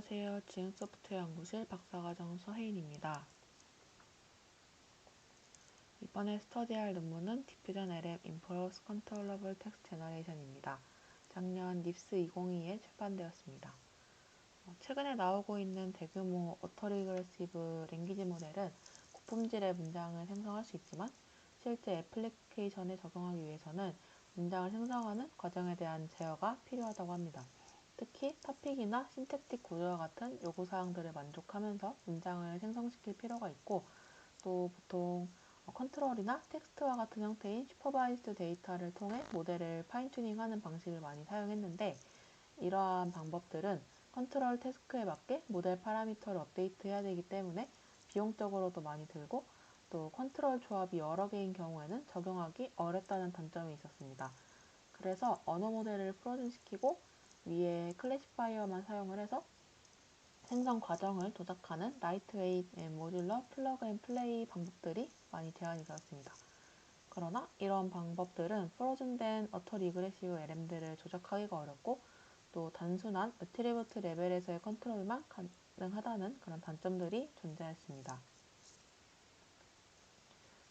안녕하세요. 지능소프트웨어 연구실 박사과정 서혜인입니다. 이번에 스터디할 논문은 디퓨전 LM Improves Controllable Text Generation입니다. 작년 닙스 2022에 출판되었습니다. 최근에 나오고 있는 대규모 오토리그레시브 랭귀지 모델은 고품질의 문장을 생성할 수 있지만 실제 애플리케이션에 적용하기 위해서는 문장을 생성하는 과정에 대한 제어가 필요하다고 합니다. 특히 토픽이나 신택틱 구조와 같은 요구사항들을 만족하면서 문장을 생성시킬 필요가 있고, 또 보통 컨트롤이나 텍스트와 같은 형태인 슈퍼바이스드 데이터를 통해 모델을 파인튜닝하는 방식을 많이 사용했는데, 이러한 방법들은 컨트롤 태스크에 맞게 모델 파라미터를 업데이트해야 되기 때문에 비용적으로도 많이 들고, 또 컨트롤 조합이 여러 개인 경우에는 적용하기 어렵다는 단점이 있었습니다. 그래서 언어 모델을 프로즌시키고 위에 클래시파이어만 사용을 해서 생성 과정을 조작하는 라이트웨이트 앤 모듈러 플러그 앤 플레이 방법들이 많이 제안이 되었습니다. 그러나 이런 방법들은 프로즌된 어토 리그레시브 LM들을 조작하기가 어렵고, 또 단순한 애트리뷰트 레벨에서의 컨트롤만 가능하다는 그런 단점들이 존재했습니다.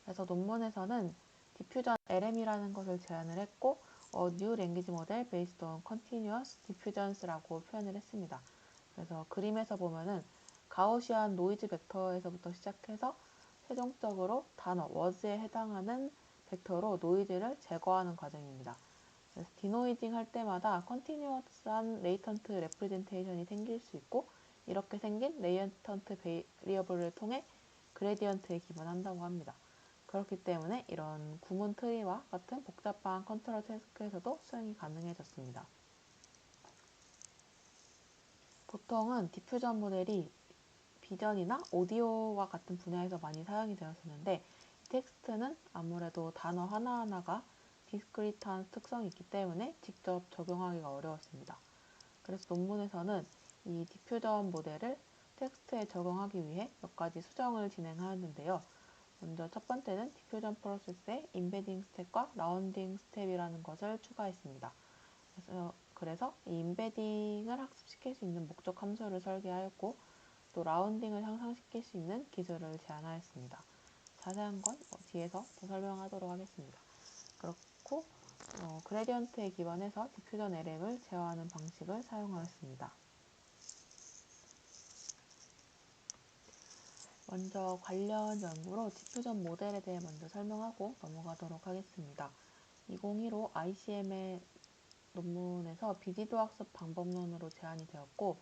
그래서 논문에서는 디퓨전 LM이라는 것을 제안을 했고, New Language Model Based on Continuous Diffusions라고 표현을 했습니다. 그래서 그림에서 보면은 가우시안 노이즈 벡터에서부터 시작해서 최종적으로 단어, 워즈에 해당하는 벡터로 노이즈를 제거하는 과정입니다. 그래서 디노이징 할 때마다 컨티뉴어스한 레이턴트 레프레젠테이션이 생길 수 있고, 이렇게 생긴 레이턴트 베리어블을 통해 그레디언트에 기반한다고 합니다. 그렇기 때문에 이런 구문 트리와 같은 복잡한 컨트롤 태스크에서도 수행이 가능해졌습니다. 보통은 디퓨전 모델이 비전이나 오디오와 같은 분야에서 많이 사용이 되었었는데, 텍스트는 아무래도 단어 하나하나가 디스크리트한 특성이 있기 때문에 직접 적용하기가 어려웠습니다. 그래서 논문에서는 이 디퓨전 모델을 텍스트에 적용하기 위해 몇 가지 수정을 진행하였는데요. 먼저 첫 번째는 디퓨전 프로세스에 인베딩 스텝과 라운딩 스텝이라는 것을 추가했습니다. 그래서 이 인베딩을 학습시킬 수 있는 목적 함수를 설계하였고, 또 라운딩을 향상시킬 수 있는 기술을 제안하였습니다. 자세한 건 뒤에서 더 설명하도록 하겠습니다. 그렇고 그레디언트에 기반해서 디퓨전 LM을 제어하는 방식을 사용하였습니다. 먼저 관련 연구로 디퓨전 모델에 대해 먼저 설명하고 넘어가도록 하겠습니다. 2015 ICM의 논문에서 비디도 학습 방법론으로 제안이 되었고,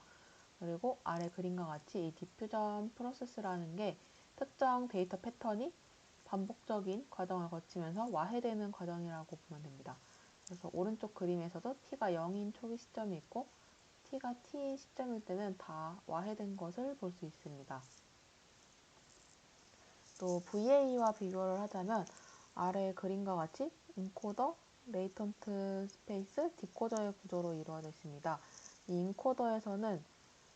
그리고 아래 그림과 같이 이 디퓨전 프로세스라는 게 특정 데이터 패턴이 반복적인 과정을 거치면서 와해되는 과정이라고 보면 됩니다. 그래서 오른쪽 그림에서도 t가 0인 초기 시점이 있고 t가 t 시점일 때는 다 와해된 것을 볼 수 있습니다. 또 VA와 비교를 하자면 아래 그림과 같이 인코더, 레이턴트 스페이스, 디코더의 구조로 이루어져 있습니다. 이 인코더에서는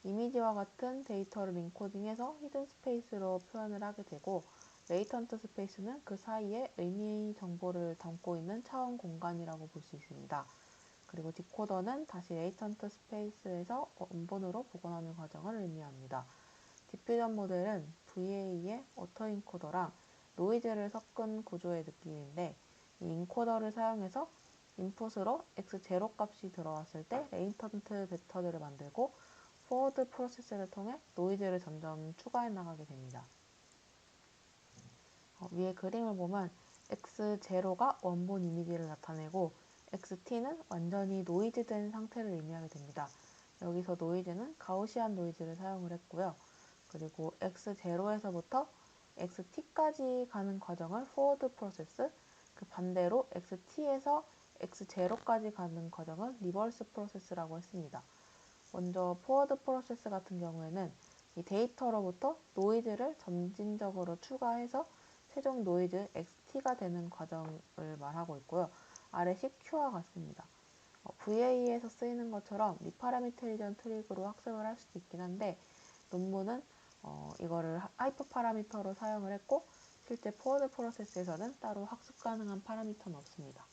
이미지와 같은 데이터를 인코딩해서 히든 스페이스로 표현을 하게 되고, 레이턴트 스페이스는 그 사이에 의미 정보를 담고 있는 차원 공간이라고 볼 수 있습니다. 그리고 디코더는 다시 레이턴트 스페이스에서 원본으로 복원하는 과정을 의미합니다. 디퓨전 모델은 VA의 오토인코더랑 노이즈를 섞은 구조의 느낌인데, 이 인코더를 사용해서 인풋으로 x0 값이 들어왔을 때 레이턴트 벡터들을 만들고 포워드 프로세스를 통해 노이즈를 점점 추가해 나가게 됩니다. 위에 그림을 보면 x0가 원본 이미지를 나타내고 xt는 완전히 노이즈된 상태를 의미하게 됩니다. 여기서 노이즈는 가우시안 노이즈를 사용을 했고요. 그리고 x0에서부터 xt까지 가는 과정을 포워드 프로세스, 그 반대로 xt에서 x0까지 가는 과정을 리버스 프로세스라고 했습니다. 먼저 포워드 프로세스 같은 경우에는 이 데이터로부터 노이즈를 점진적으로 추가해서 최종 노이즈 XT가 되는 과정을 말하고 있고요. 아래 CQ와 같습니다. VA에서 쓰이는 것처럼 리파라미터리전 트릭으로 학습을 할 수도 있긴 한데, 논문은 이거를 하이퍼 파라미터로 사용을 했고, 실제 포워드 프로세스에서는 따로 학습 가능한 파라미터는 없습니다.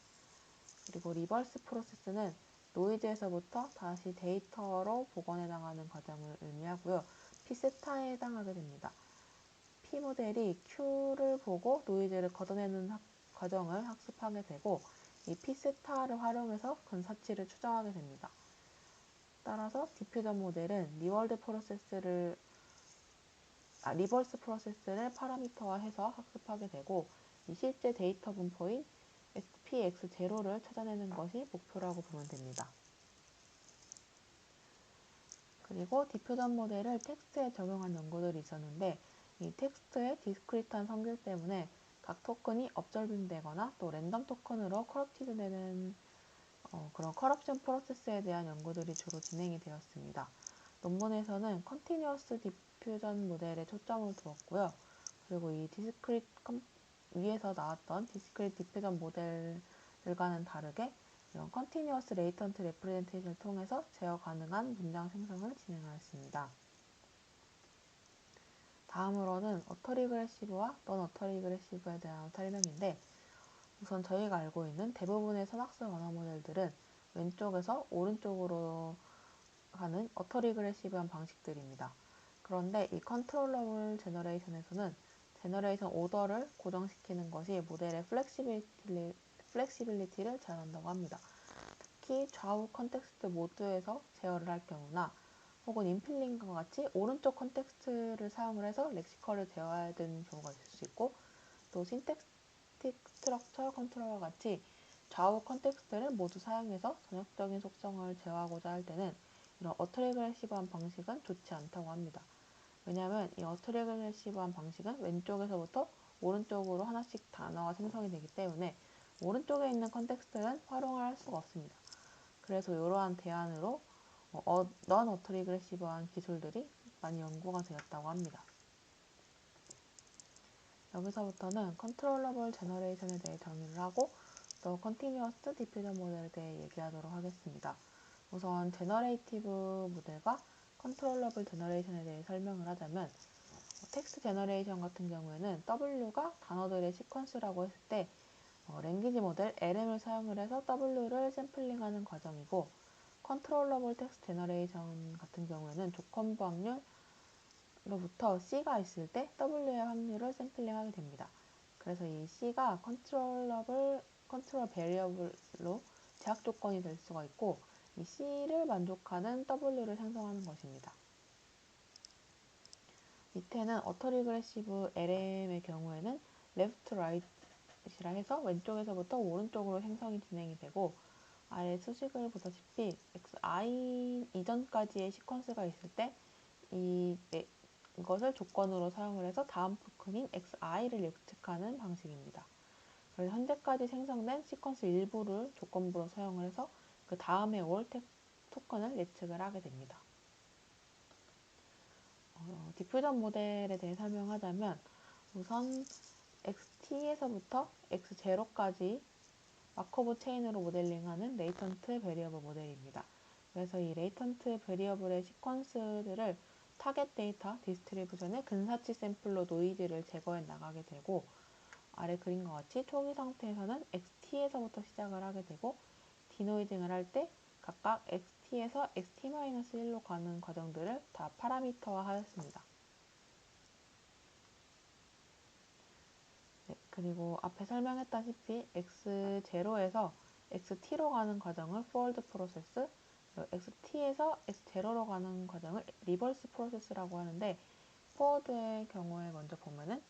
그리고 리버스 프로세스는 노이즈에서부터 다시 데이터로 복원해 나가는 과정을 의미하고요. P세타에 해당하게 됩니다. P모델이 Q를 보고 노이즈를 걷어내는 과정을 학습하게 되고, 이 P세타를 활용해서 근사치를 추정하게 됩니다. 따라서 디퓨전 모델은 리버스 프로세스를 파라미터화해서 학습하게 되고, 이 실제 데이터 분포인 PX0를 찾아내는 것이 목표라고 보면 됩니다. 그리고 디퓨전 모델을 텍스트에 적용한 연구들이 있었는데, 이 텍스트의 디스크리트한 성질 때문에 각 토큰이 업저빙 되거나 또 랜덤 토큰으로 커럽티드 되는 그런 커럽션 프로세스에 대한 연구들이 주로 진행이 되었습니다. 논문에서는 컨티뉴어스 디퓨전 모델에 초점을 두었고요. 그리고 이 위에서 나왔던 디스크리트 디퓨전 모델들과는 다르게 이런 컨티뉴어스 레이턴트 레프레젠테이션을 통해서 제어 가능한 문장 생성을 진행하였습니다. 다음으로는 어터리그레시브와 넌 어터리그레시브에 대한 설명인데, 우선 저희가 알고 있는 대부분의 선학습 언어 모델들은 왼쪽에서 오른쪽으로 가는 어터리그레시브한 방식들입니다. 그런데 이 컨트롤러블 제너레이션에서는 제너레이션 오더를 고정시키는 것이 모델의 플렉시빌리티를 제한한다고 합니다. 특히 좌우 컨텍스트 모두에서 제어를 할 경우나 혹은 인필링과 같이 오른쪽 컨텍스트를 사용을 해서 렉시컬을 제어해야 되는 경우가 있을 수 있고, 또 신텍스틱 스트럭처 컨트롤과 같이 좌우 컨텍스트를 모두 사용해서 전역적인 속성을 제어하고자 할 때는 이런 어터리그레시브한 방식은 좋지 않다고 합니다. 왜냐하면 이 어터리그레시브한 방식은 왼쪽에서부터 오른쪽으로 하나씩 단어가 생성이 되기 때문에 오른쪽에 있는 컨텍스트는 활용할 수가 없습니다. 그래서 이러한 대안으로 넌 어터리그레시브한 기술들이 많이 연구가 되었다고 합니다. 여기서부터는 컨트롤러블 제너레이션에 대해 정의를 하고 또 컨티뉴어스 디퓨전 모델에 대해 얘기하도록 하겠습니다. 우선 제너레이티브 모델과 컨트롤러블 제너레이션에 대해 설명을 하자면, 텍스트 제너레이션 같은 경우에는 W가 단어들의 시퀀스라고 했을 때 랭귀지 모델 LM을 사용을 해서 W를 샘플링하는 과정이고, 컨트롤러블 텍스트 제너레이션 같은 경우에는 조건부 확률로부터 C가 있을 때 W의 확률을 샘플링하게 됩니다. 그래서 이 C가 컨트롤 베리어블로 제약 조건이 될 수가 있고, 이 C를 만족하는 W를 생성하는 것입니다. 밑에는 어터리그레시브 LM의 경우에는 레프트 라이트이라 해서 왼쪽에서부터 오른쪽으로 생성이 진행이 되고, 아래 수식을 보다시피 xi 이전까지의 시퀀스가 있을 때 이것을 조건으로 사용을 해서 다음 토큰인 xi를 예측하는 방식입니다. 그래서 현재까지 생성된 시퀀스 일부를 조건부로 사용을 해서 그 다음에 올 토큰을 예측을 하게 됩니다. 디퓨전 모델에 대해 설명하자면, 우선 xt에서부터 x0까지 마커브 체인으로 모델링하는 레이턴트 베리어블 모델입니다. 그래서 이 레이턴트 베리어블의 시퀀스들을 타겟 데이터 디스트리뷰션의 근사치 샘플로 노이즈를 제거해 나가게 되고, 아래 그림과 같이 초기 상태에서는 xt에서부터 시작을 하게 되고, 디노이징을 할 때 각각 xt에서 xt-1로 가는 과정들을 다 파라미터화 하였습니다. 네, 그리고 앞에 설명했다시피 x0에서 xt로 가는 과정을 forward 프로세스, xt에서 x0로 가는 과정을 리버스 프로세스라고 하는데, forward의 경우에 먼저 보면은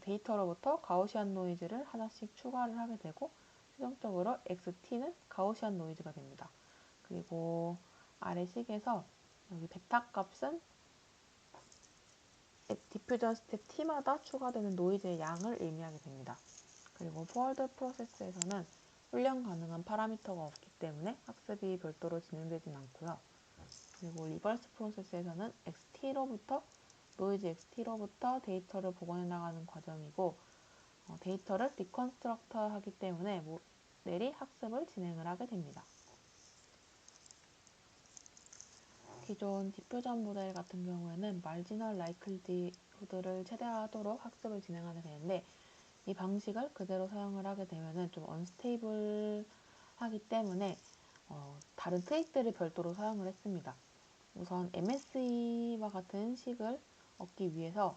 데이터로부터 가우시안 노이즈를 하나씩 추가를 하게 되고, 최종적으로 xt는 가우시안 노이즈가 됩니다. 그리고 아래 식에서 여기 베타 값은 디퓨전 스텝 t마다 추가되는 노이즈의 양을 의미하게 됩니다. 그리고 포워드 프로세스에서는 훈련 가능한 파라미터가 없기 때문에 학습이 별도로 진행되진 않고요. 그리고 리버스 프로세스에서는 노이즈 xt로부터 데이터를 복원해 나가는 과정이고, 데이터를 리컨스트럭터 하기 때문에 모델이 학습을 진행을 하게 됩니다. 기존 디퓨전 모델 같은 경우에는 마지널 라이클리후드를 최대화하도록 학습을 진행하게 되는데, 이 방식을 그대로 사용을 하게 되면 좀 언스테이블하기 때문에 다른 트릭들을 별도로 사용을 했습니다. 우선 MSE와 같은 식을 얻기 위해서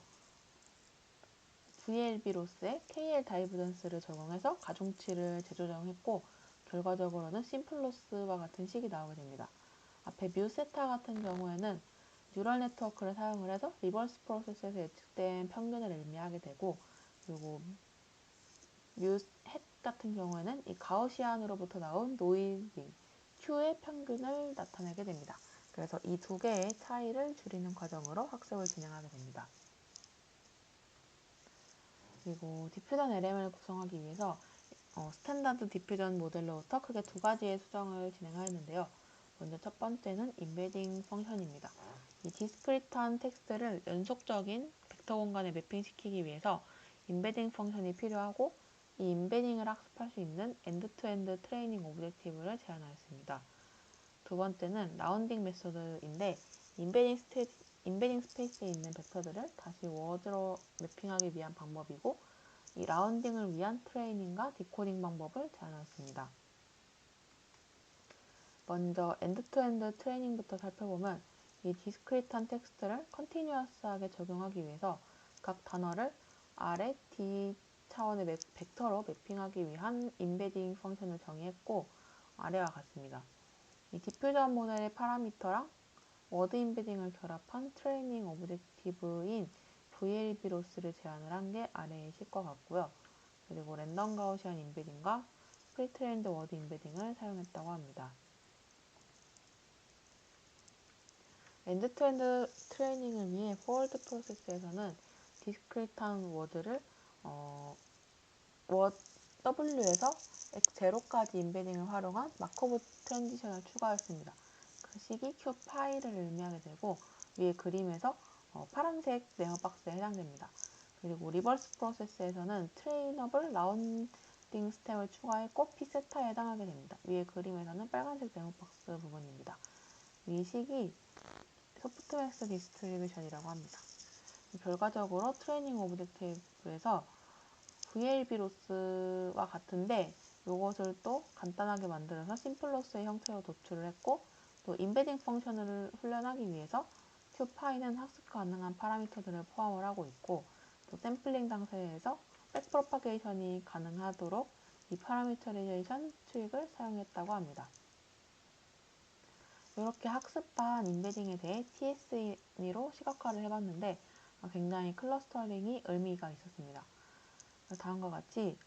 VLB 로스에 KL 다이버전스를 적용해서 가중치를 재조정했고, 결과적으로는 심플로스와 같은 식이 나오게 됩니다. 앞에 뮤세타 같은 경우에는 뉴럴 네트워크를 사용을 해서 리버스 프로세스에서 예측된 평균을 의미하게 되고, 그리고 뮤햇 같은 경우에는 이 가우시안으로부터 나온 노이즈 Q의 평균을 나타내게 됩니다. 그래서 이 두 개의 차이를 줄이는 과정으로 학습을 진행하게 됩니다. 그리고 디퓨전 LM을 구성하기 위해서 스탠다드 디퓨전 모델로부터 크게 두 가지의 수정을 진행하였는데요. 먼저 첫 번째는 임베딩 펑션입니다. 이 디스크리트한 텍스트를 연속적인 벡터 공간에 매핑시키기 위해서 임베딩 펑션이 필요하고, 이 임베딩을 학습할 수 있는 엔드-투-엔드 트레이닝 오브젝티브를 제안하였습니다. 두 번째는 라운딩 메소드인데, 임베딩 스페이스에 있는 벡터들을 다시 워드로 매핑하기 위한 방법이고, 이 라운딩을 위한 트레이닝과 디코딩 방법을 제안하였습니다. 먼저 엔드-투-엔드 트레이닝부터 살펴보면, 이 디스크리트한 텍스트를 컨티뉴어스하게 적용하기 위해서 각 단어를 아래 D 차원의 벡터로 매핑하기 위한 임베딩 펑션을 정의했고, 아래와 같습니다. 이 디퓨전 모델의 파라미터랑 워드 임베딩을 결합한 트레이닝 오브젝티브인 VLB-로스를 제안을 한 게 아래의 식과 같고요. 그리고 랜덤 가우시안 임베딩과 프리트레인드 워드 임베딩을 사용했다고 합니다. 엔드-투-엔드 트레이닝을 위해 포워드 프로세스에서는 디스크리트한 워드를 W에서 X0까지 임베딩을 활용한 마코브 트랜지션을 추가했습니다. 그 식이 Q 파이를 의미하게 되고, 위에 그림에서 파란색 네모박스에 해당됩니다. 그리고 리버스 프로세스에서는 트레이너블 라운딩 스템을 추가했고 P세타에 해당하게 됩니다. 위에 그림에서는 빨간색 네모박스 부분입니다. 이 식이 소프트맥스 디스트리뷰션이라고 합니다. 결과적으로 트레이닝 오브젝티브에서 VLB-로스와 같은데, 이것을 또 간단하게 만들어서 심플로스의 형태로 도출을 했고, 또 임베딩 펑션을 훈련하기 위해서 QPy는 학습 가능한 파라미터들을 포함을 하고 있고, 또 샘플링 상태에서 백프로파게이션이 가능하도록 이 파라미터리제이션 트릭을 사용했다고 합니다. 이렇게 학습한 임베딩에 대해 TS로 시각화를 해봤는데, 굉장히 클러스터링이 의미가 있었습니다. 다음과 같이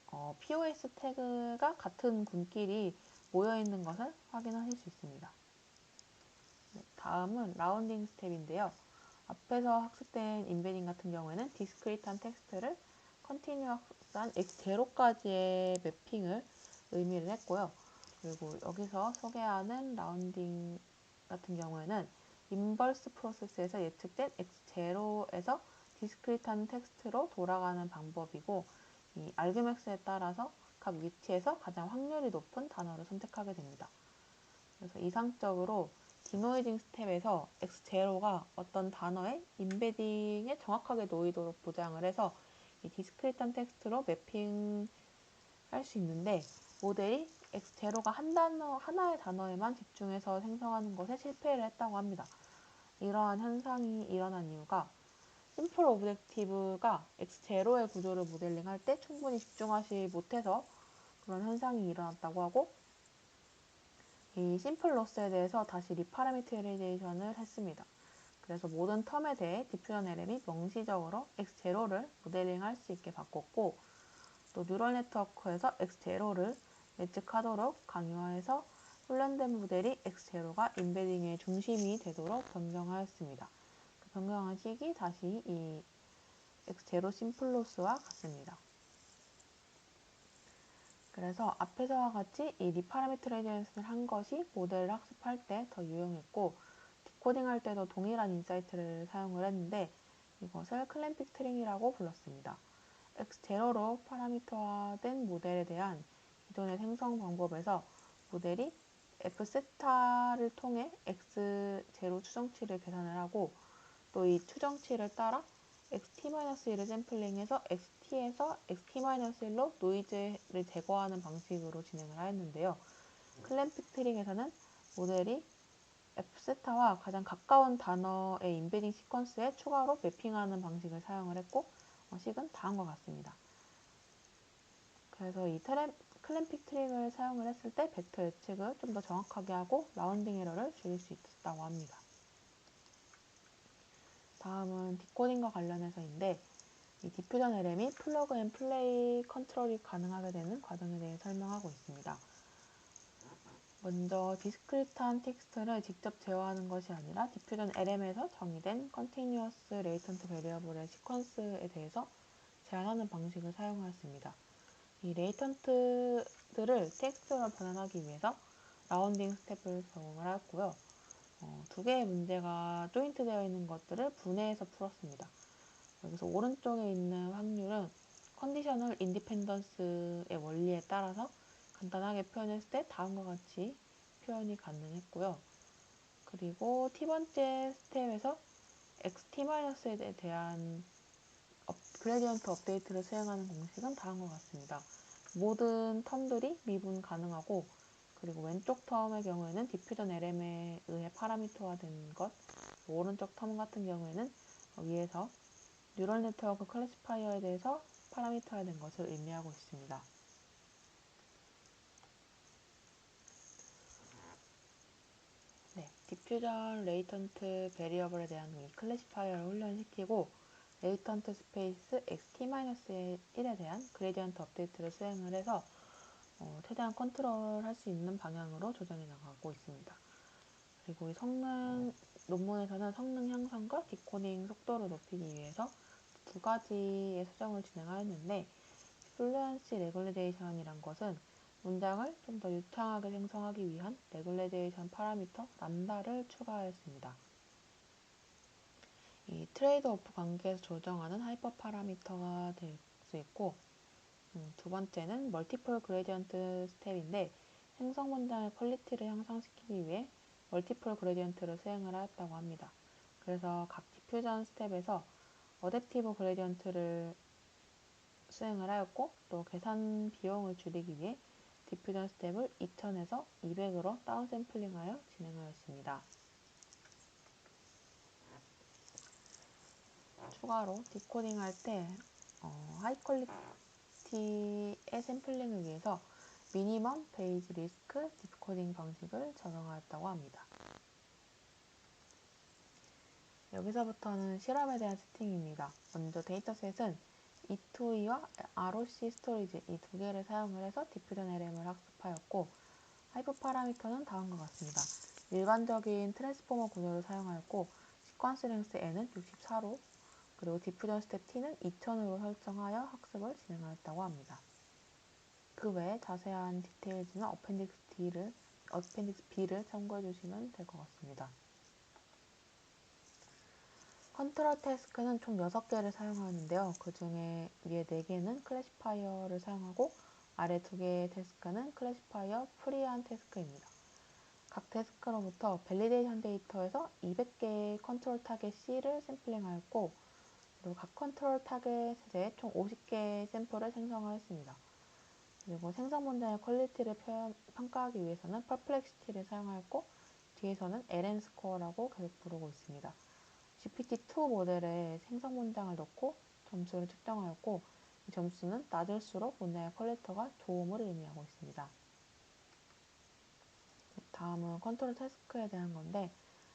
POS 태그가 같은 군끼리 모여있는 것을 확인하실 수 있습니다. 다음은 라운딩 스텝인데요. 앞에서 학습된 임베딩 같은 경우에는 디스크리트한 텍스트를 컨티뉴어스한 X0까지의 매핑을 의미를 했고요. 그리고 여기서 소개하는 라운딩 같은 경우에는 인버스 프로세스에서 예측된 X0에서 디스크리트한 텍스트로 돌아가는 방법이고, 이 argmax에 따라서 각 위치에서 가장 확률이 높은 단어를 선택하게 됩니다. 그래서 이상적으로 디노이징 스텝에서 X0가 어떤 단어의 임베딩에 정확하게 놓이도록 보장을 해서 이 디스크리트한 텍스트로 매핑할 수 있는데, 모델이 X0가 하나의 단어에만 집중해서 생성하는 것에 실패를 했다고 합니다. 이러한 현상이 일어난 이유가 심플 오브젝티브가 X0의 구조를 모델링할 때 충분히 집중하지 못해서 그런 현상이 일어났다고 하고, 이 심플 로스에 대해서 다시 리파라미터리제이션을 했습니다. 그래서 모든 텀에 대해 디퓨전 LM이 명시적으로 X0를 모델링할 수 있게 바꿨고, 또 뉴럴 네트워크에서 X0를 예측하도록 강요해서 훈련된 모델이 X0가 임베딩의 중심이 되도록 변경하였습니다. 그 변경한 식이 다시 이 X0 심플로스와 같습니다. 그래서 앞에서와 같이 이 리파라미터라이제이션을 한 것이 모델을 학습할 때 더 유용했고, 디코딩할 때도 동일한 인사이트를 사용을 했는데, 이것을 클램픽 트링이라고 불렀습니다. X0로 파라미터화된 모델에 대한 기존의 생성 방법에서 모델이 F세타를 통해 X0 추정치를 계산을 하고, 또 이 추정치를 따라 xt-1을 샘플링해서 xt에서 xt-1로 노이즈를 제거하는 방식으로 진행을 하였는데요. 클램픽 트릭에서는 모델이 F세타와 가장 가까운 단어의 임베딩 시퀀스에 추가로 매핑하는 방식을 사용을 했고, 식은 다음과 같습니다. 그래서 이 클램픽 트릭을 사용을 했을 때 벡터 예측을 좀 더 정확하게 하고 라운딩 에러를 줄일 수 있었다고 합니다. 다음은 디코딩과 관련해서인데, 이 디퓨전 LM이 플러그 앤 플레이 컨트롤이 가능하게 되는 과정에 대해 설명하고 있습니다. 먼저 디스크리트한 텍스트를 직접 제어하는 것이 아니라 디퓨전 LM에서 정의된 컨티뉴어스 레이턴트 베리어블의 시퀀스에 대해서 제한하는 방식을 사용하였습니다. 이 레이턴트들을 텍스트로 변환하기 위해서 라운딩 스텝을 적용을 하였고요. 두 개의 문제가 조인트되어 있는 것들을 분해해서 풀었습니다. 여기서 오른쪽에 있는 확률은 컨디셔널 인디펜던스의 원리에 따라서 간단하게 표현했을 때 다음과 같이 표현이 가능했고요. 그리고 T번째 스텝에서 xt-에 대한 그레디언트 업데이트를 수행하는 공식은 다음과 같습니다. 모든 텀들이 미분 가능하고, 그리고 왼쪽 텀의 경우에는 디퓨전 LM에 의해 파라미터화된 것, 오른쪽 텀 같은 경우에는 위에서 뉴럴 네트워크 클래시파이어에 대해서 파라미터화된 것을 의미하고 있습니다. 네, 디퓨전 레이턴트 베리어블에 대한 이 클래시파이어를 훈련시키고 레이턴트 스페이스 xt-1에 대한 그레디언트 업데이트를 수행을 해서 최대한 컨트롤 할 수 있는 방향으로 조정해 나가고 있습니다. 그리고 이 논문에서는 성능 향상과 디코딩 속도를 높이기 위해서 두 가지의 수정을 진행하였는데, 플루언시 레귤레이션이란 것은 문장을 좀 더 유창하게 생성하기 위한 레귤레이션 파라미터 람다를 추가하였습니다. 이 트레이드 오프 관계에서 조정하는 하이퍼 파라미터가 될 수 있고, 두 번째는 멀티플 그레디언트 스텝인데, 생성 문장의 퀄리티를 향상시키기 위해 멀티플 그레디언트를 수행을 하였다고 합니다. 그래서 각 디퓨전 스텝에서 어댑티브 그레디언트를 수행을 하였고, 또 계산 비용을 줄이기 위해 디퓨전 스텝을 2000에서 200으로 다운샘플링하여 진행하였습니다. 추가로 디코딩 할 때 하이 퀄리티의 샘플링을 위해서 미니멈 베이지 리스크 디코딩 방식을 적용하였다고 합니다. 여기서부터는 실험에 대한 세팅입니다. 먼저 데이터셋은 E2E와 ROC 스토리지 이 두 개를 사용을 해서 디퓨전 LM을 학습하였고, 하이퍼 파라미터는 다음과 같습니다. 일반적인 트랜스포머 구조를 사용하였고, 시퀀스 랭스 n은 64로, 그리고 디퓨전 스텝 t는 2000으로 설정하여 학습을 진행하였다고 합니다. 그 외에 자세한 디테일즈는 어펜딕스 B를 참고해 주시면 될 것 같습니다. 컨트롤 태스크는 총 6개를 사용하는데요. 그 중에 위에 4개는 클래시파이어를 사용하고 아래 2개의 태스크는 클래시파이어 프리한 태스크입니다. 각 태스크로부터 밸리데이션 데이터에서 200개의 컨트롤 타겟 C를 샘플링하였고, 그리고 각 컨트롤 타겟에 대해 총 50개의 샘플을 생성하였습니다. 그리고 생성 문장의 퀄리티를 평가하기 위해서는 퍼플렉시티를 사용하였고, 뒤에서는 LM 스코어라고 계속 부르고 있습니다. GPT-2 모델에 생성 문장을 넣고 점수를 측정하였고, 이 점수는 낮을수록 문장의 퀄리티가 좋음을 의미하고 있습니다. 다음은 컨트롤 태스크에 대한 건데,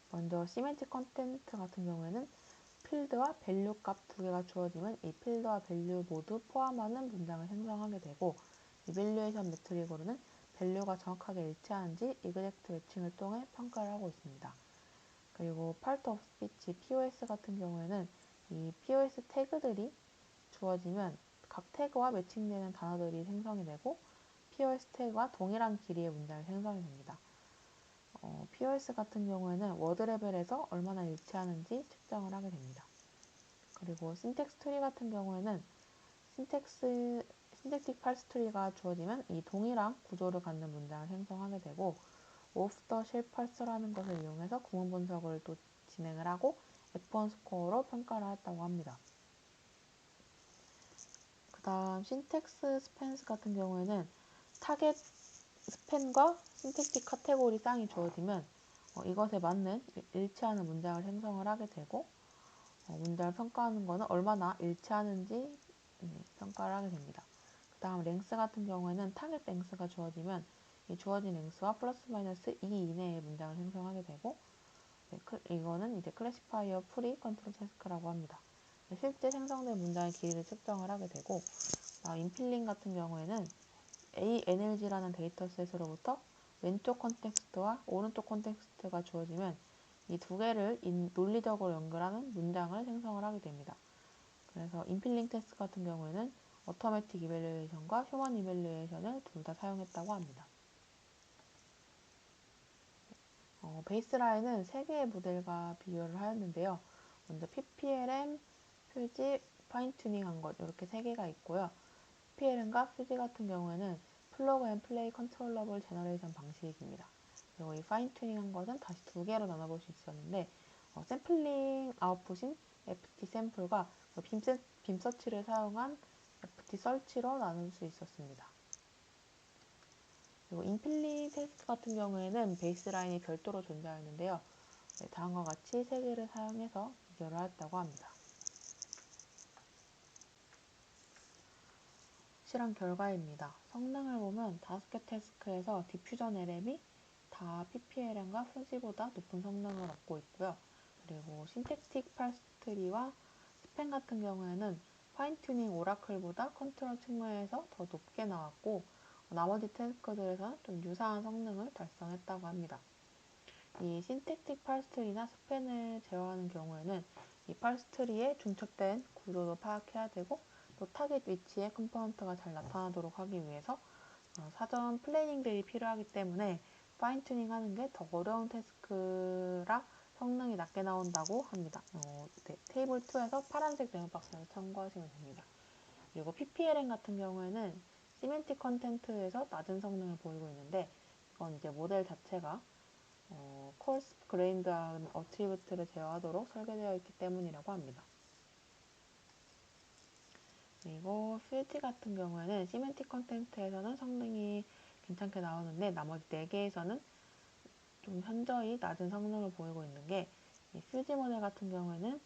먼저 시멘틱 컨텐트 같은 경우에는 필드와 밸류 값 두 개가 주어지면 이 필드와 밸류 모두 포함하는 문장을 생성하게 되고, 이밸류에이션 메트릭으로는 밸류가 정확하게 일치하는지 이그젝트 매칭을 통해 평가를 하고 있습니다. 그리고 파트 오브 스피치 POS 같은 경우에는 이 POS 태그들이 주어지면 각 태그와 매칭되는 단어들이 생성이 되고, POS 태그와 동일한 길이의 문장이 생성이 됩니다. POS 같은 경우에는 워드 레벨에서 얼마나 일치하는지 측정을 하게 됩니다. 그리고 신텍스 트리 같은 경우에는 신텍틱 팔스 트리가 주어지면 이 동일한 구조를 갖는 문장을 생성하게 되고, 오프 더 쉘 팔서라는 것을 이용해서 구문 분석을 또 진행을 하고 F1 스코어로 평가를 했다고 합니다. 그 다음 신텍스 스펜스 같은 경우에는 타겟 스펜과 신택틱 카테고리 쌍이 주어지면 이것에 맞는 일치하는 문장을 생성을 하게 되고 문장을 평가하는 것은 얼마나 일치하는지 평가를 하게 됩니다. 그 다음 랭스 같은 경우에는 타겟 랭스가 주어지면 이 주어진 랭스와 플러스 마이너스 2 이내의 문장을 생성하게 되고 이거는 이제 클래시파이어 프리 컨트롤 태스크라고 합니다. 실제 생성된 문장의 길이를 측정을 하게 되고 인필링 같은 경우에는 ANLG라는 데이터셋으로부터 왼쪽 컨텍스트와 오른쪽 컨텍스트가 주어지면 이 두 개를 논리적으로 연결하는 문장을 생성을 하게 됩니다. 그래서 인필링 테스트 같은 경우에는 어토매틱 이밸류에이션과 휴먼 이밸류에이션을 둘 다 사용했다고 합니다. 베이스라인은 3개의 모델과 비교를 하였는데요. 먼저 PPLM, 퓨지, 파인튜닝한 것 이렇게 3개가 있고요. PPLM과 퓨지 같은 경우에는 플러그 앤 플레이 컨트롤러블 제너레이션 방식입니다. 그리고 이 파인튜닝한 것은 다시 2개로 나눠볼 수 있었는데 샘플링 아웃풋인 FT 샘플과 빔 서치를 사용한 FT 설치로 나눌 수 있었습니다. 그리고 인필링 테스트 같은 경우에는 베이스라인이 별도로 존재하였는데요. 다음과 같이 3개를 사용해서 비교를 하였다고 합니다. 실험 결과입니다. 성능을 보면 5개 태스크에서 디퓨전 LM이 다 PPLM과 퓨지보다 높은 성능을 얻고 있고요. 그리고 신택틱 파스트리와 스펜 같은 경우에는 파인튜닝 오라클보다 컨트롤 측면에서 더 높게 나왔고 나머지 태스크들에서는 좀 유사한 성능을 달성했다고 합니다. 이 신택틱 파스트리나 스펜을 제어하는 경우에는 이 파스트리의 중첩된 구조도 파악해야 되고 또 타겟 위치에 컴포넌트가 잘 나타나도록 하기 위해서 사전 플래닝들이 필요하기 때문에 파인 튜닝 하는 게 더 어려운 태스크라 성능이 낮게 나온다고 합니다. 테이블 2에서 파란색 네모 박스를 참고하시면 됩니다. 그리고 PPLM 같은 경우에는 시멘틱 컨텐트에서 낮은 성능을 보이고 있는데 이건 이제 모델 자체가 콜스 그레인드한 어트리뷰트를 제어하도록 설계되어 있기 때문이라고 합니다. 그리고 퓨지 같은 경우에는 시멘틱 컨텐트에서는 성능이 괜찮게 나오는데 나머지 4개에서는 좀 현저히 낮은 성능을 보이고 있는 게 이 퓨지 모델 같은 경우에는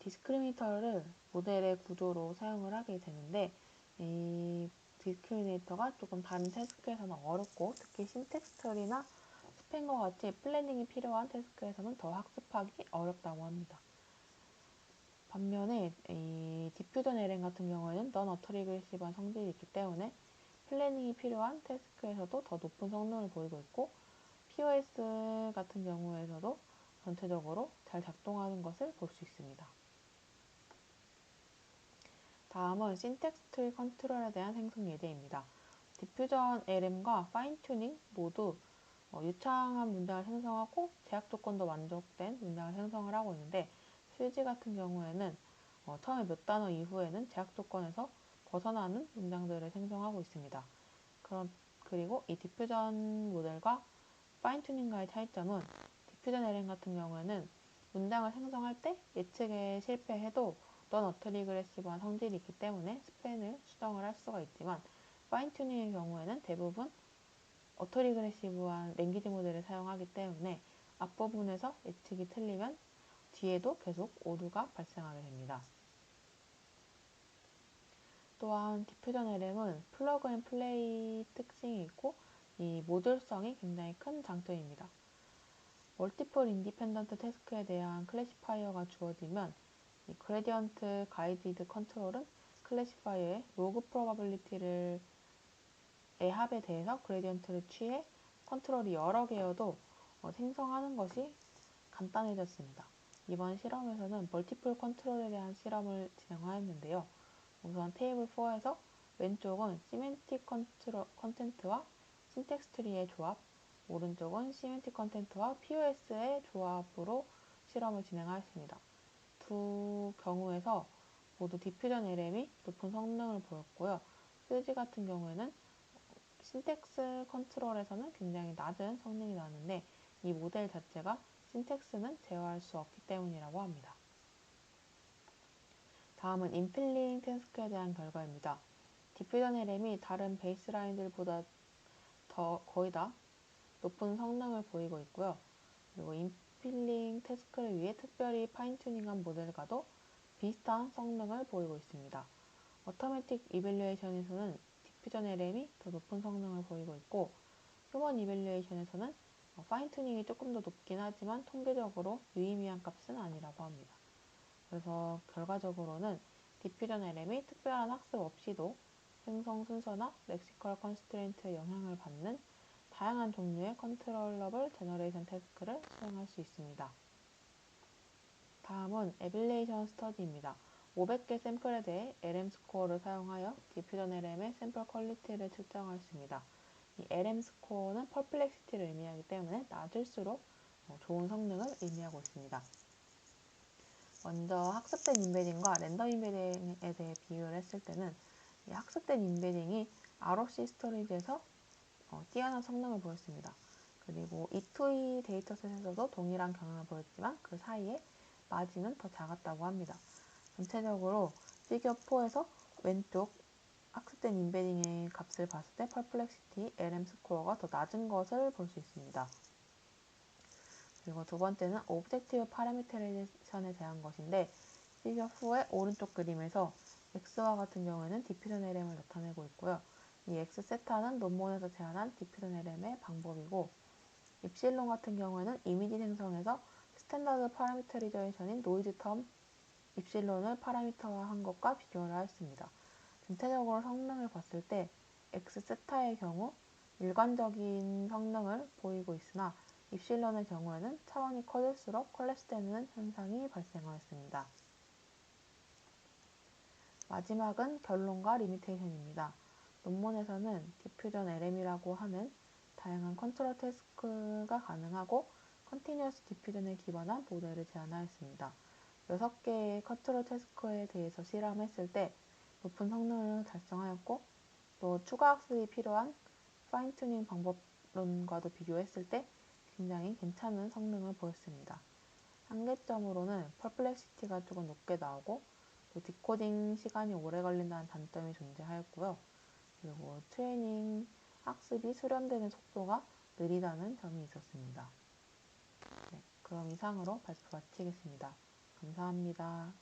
디스크리미네이터를 모델의 구조로 사용을 하게 되는데 이 디스크리미네이터가 조금 다른 태스크에서는 어렵고 특히 신텍스트리나 스펜과 같이 플래닝이 필요한 태스크에서는 더 학습하기 어렵다고 합니다. 반면에 이 디퓨전 LM 같은 경우에는 넌 어터리그레시브한 성질이 있기 때문에 플래닝이 필요한 태스크에서도 더 높은 성능을 보이고 있고 POS 같은 경우에서도 전체적으로 잘 작동하는 것을 볼 수 있습니다. 다음은 신텍스트 컨트롤에 대한 생성 예제입니다. 디퓨전 LM과 파인튜닝 모두 유창한 문장을 생성하고 제약 조건도 만족된 문장을 생성을 하고 있는데 퓨지 같은 경우에는 처음에 몇 단어 이후에는 제약 조건에서 벗어나는 문장들을 생성하고 있습니다. 그리고 이 디퓨전 모델과 파인튜닝과의 차이점은 디퓨전 LM 같은 경우에는 문장을 생성할 때 예측에 실패해도 넌 어트리그레시브한 성질이 있기 때문에 스펜을 수정을 할 수가 있지만 파인튜닝의 경우에는 대부분 어터리그레시브한 랭귀지 모델을 사용하기 때문에 앞부분에서 예측이 틀리면 뒤에도 계속 오류가 발생하게 됩니다. 또한 디퓨전 LM은 플러그 앤 플레이 특징이 있고 이 모듈성이 굉장히 큰 장점입니다. 멀티플 인디펜던트 태스크에 대한 클래시파이어가 주어지면 이 그레디언트 가이디드 컨트롤은 클래시파이어의 로그 프로바빌리티를 의 합에 대해서 그레디언트를 취해 컨트롤이 여러 개여도 생성하는 것이 간단해졌습니다. 이번 실험에서는 멀티플 컨트롤에 대한 실험을 진행하였는데요. 우선 테이블 4에서 왼쪽은 시멘틱 컨텐트와 신텍스 트리의 조합, 오른쪽은 시멘틱 컨텐트와 POS의 조합으로 실험을 진행하였습니다. 두 경우에서 모두 디퓨전 LM이 높은 성능을 보였고요. 퓨지 같은 경우에는 신텍스 컨트롤에서는 굉장히 낮은 성능이 나왔는데 이 모델 자체가 신텍스는 제어할 수 없기 때문이라고 합니다. 다음은 인필링 태스크에 대한 결과입니다. 디퓨전 LM이 다른 베이스라인들보다 거의 다 높은 성능을 보이고 있고요. 그리고 인필링 태스크를 위해 특별히 파인튜닝한 모델과도 비슷한 성능을 보이고 있습니다. 어토매틱 이밸류에이션에서는 디퓨전 LM이 더 높은 성능을 보이고 있고, 휴먼 이밸류에이션에서는 파인튜닝이 조금 더 높긴 하지만 통계적으로 유의미한 값은 아니라고 합니다. 그래서 결과적으로는 디퓨전 LM이 특별한 학습 없이도 생성 순서나 렉시컬 컨스트레인트에 영향을 받는 다양한 종류의 컨트롤러블 제너레이션 태스크를 수행할 수 있습니다. 다음은 에빌레이션 스터디입니다. 500개 샘플에 대해 LM 스코어를 사용하여 디퓨전 LM의 샘플 퀄리티를 측정하였습니다. 이 LM 스코어는 퍼플렉시티를 의미하기 때문에 낮을수록 좋은 성능을 의미하고 있습니다. 먼저 학습된 인베딩과 랜덤 인베딩에 대해 비교를 했을 때는 이 학습된 인베딩이 ROC 스토리지에서 뛰어난 성능을 보였습니다. 그리고 E2E 데이터셋에서도 동일한 경향을 보였지만 그 사이에 마진은 더 작았다고 합니다. 전체적으로 피겨 4에서 왼쪽 학습된 인베딩의 값을 봤을 때 퍼플렉시티, LM 스코어가 더 낮은 것을 볼 수 있습니다. 그리고 두 번째는 오브젝티브 파라미터레이션에 대한 것인데, 피겨 4의 오른쪽 그림에서 X와 같은 경우에는 디퓨전 LM을 나타내고 있고요. 이 X 세타는 논문에서 제안한 디퓨전 LM의 방법이고, 입실론 같은 경우에는 이미지 생성에서 스탠다드 파라미터리제이션인 노이즈 텀 입실론을 파라미터화한 것과 비교를 하였습니다. 전체적으로 성능을 봤을 때 X 세타의 경우 일관적인 성능을 보이고 있으나 입실론의 경우에는 차원이 커질수록 콜랩스되는 현상이 발생하였습니다. 마지막은 결론과 리미테이션입니다. 논문에서는 디퓨전 LM이라고 하는 다양한 컨트롤 태스크가 가능하고 컨티뉴어스 디퓨전에 기반한 모델을 제안하였습니다. 6개의 컨트롤 태스크에 대해서 실험했을 때 높은 성능을 달성하였고, 또 추가 학습이 필요한 파인튜닝 방법론과도 비교했을 때 굉장히 괜찮은 성능을 보였습니다. 한계점으로는 퍼플렉시티가 조금 높게 나오고, 또 디코딩 시간이 오래 걸린다는 단점이 존재하였고요. 그리고 트레이닝 학습이 수렴되는 속도가 느리다는 점이 있었습니다. 네, 그럼 이상으로 발표 마치겠습니다. 감사합니다.